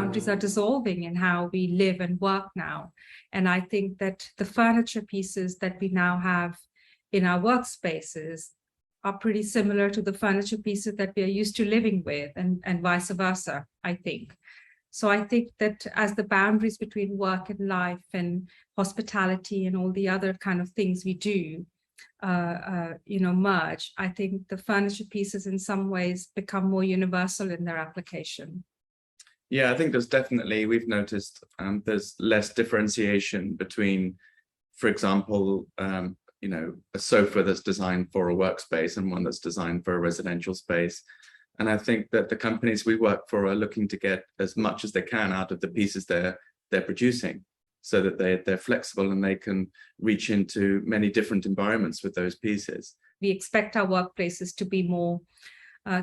boundaries are dissolving in how we live and work now. And I think that the furniture pieces that we now have in our workspaces are pretty similar to the furniture pieces that we are used to living with, and vice versa, I think. So I think that as the boundaries between work and life and hospitality and all the other kind of things we do, merge, I think the furniture pieces in some ways become more universal in their application. Yeah, I think we've noticed there's less differentiation between, for example, a sofa that's designed for a workspace and one that's designed for a residential space. And I think that the companies we work for are looking to get as much as they can out of the pieces they're producing, so that they're flexible and they can reach into many different environments with those pieces. We expect our workplaces to be more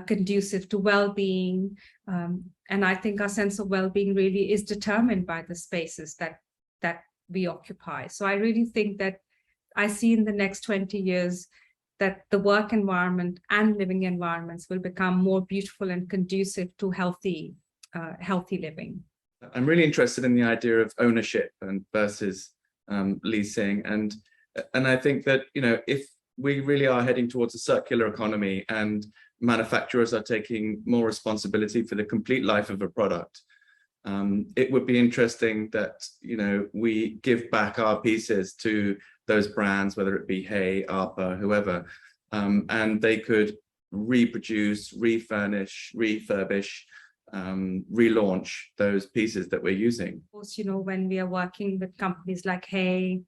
conducive to well-being. And I think our sense of well-being really is determined by the spaces that we occupy. So I really think that I see in the next 20 years that the work environment and living environments will become more beautiful and conducive to healthy living. I'm really interested in the idea of ownership and versus leasing. And I think that, if we really are heading towards a circular economy and manufacturers are taking more responsibility for the complete life of a product, it would be interesting that, we give back our pieces to those brands, whether it be Hay, Arpa, whoever, and they could reproduce, refurnish, refurbish, relaunch those pieces that we're using. Of course, when we are working with companies like Hay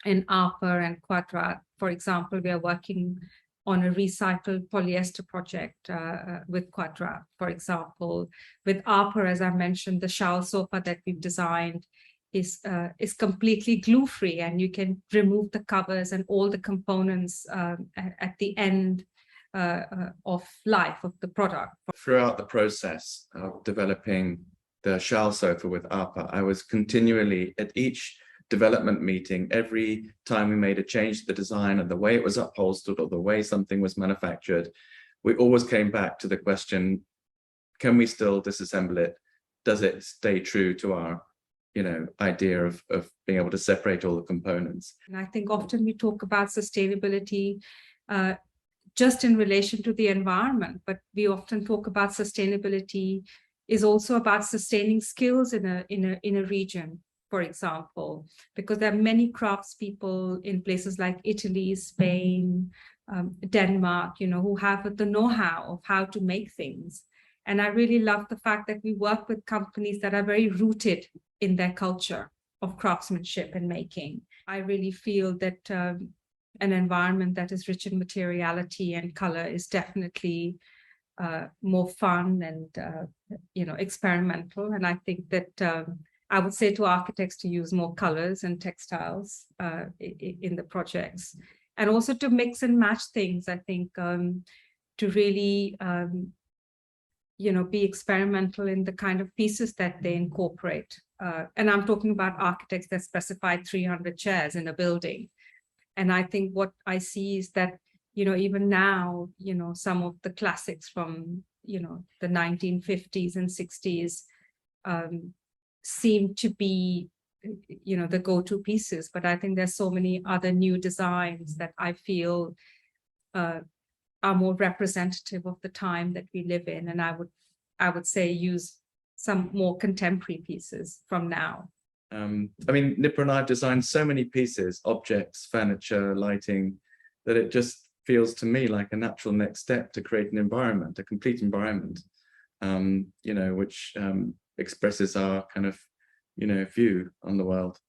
and Arpa and Quadrat, for example, we are working on a recycled polyester project with Quadrat, for example. With Arpa, as I mentioned, the shower sofa that we've designed is completely glue-free, and you can remove the covers and all the components at the end of life of the product. Throughout the process of developing the shower sofa with Arpa, I was continually at each development meeting, every time we made a change to the design and the way it was upholstered or the way something was manufactured, we always came back to the question, can we still disassemble it? Does it stay true to our idea of being able to separate all the components? And I think often we talk about sustainability just in relation to the environment, but we often talk about sustainability is also about sustaining skills in a region, for example, because there are many craftspeople in places like Italy, Spain, Denmark, who have the know-how of how to make things. And I really love the fact that we work with companies that are very rooted in their culture of craftsmanship and making. I really feel that an environment that is rich in materiality and color is definitely more fun and experimental. And I think that I would say to architects to use more colors and textiles in the projects, and also to mix and match things. I think to really be experimental in the kind of pieces that they incorporate. And I'm talking about architects that specify 300 chairs in a building. And I think what I see is that, even now, some of the classics from, the 1950s and 60s seem to be, the go-to pieces. But I think there's so many other new designs that I feel are more representative of the time that we live in. And I would say use some more contemporary pieces from now. Nipa and I have designed so many pieces, objects, furniture, lighting, that it just feels to me like a natural next step to create an environment, a complete environment, which expresses our kind of, view on the world.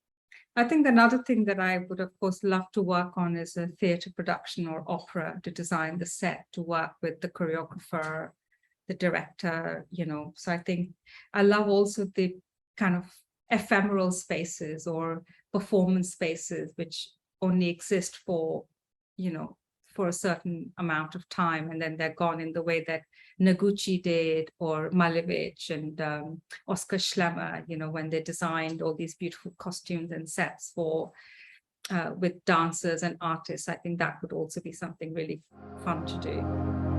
I think another thing that I would, of course, love to work on is a theatre production or opera, to design the set, to work with the choreographer, the director, So I think I love also the kind of ephemeral spaces or performance spaces which only exist for a certain amount of time, and then they're gone, in the way that Noguchi did, or Malevich and Oskar Schlemmer, when they designed all these beautiful costumes and sets for with dancers and artists. I think that would also be something really fun to do.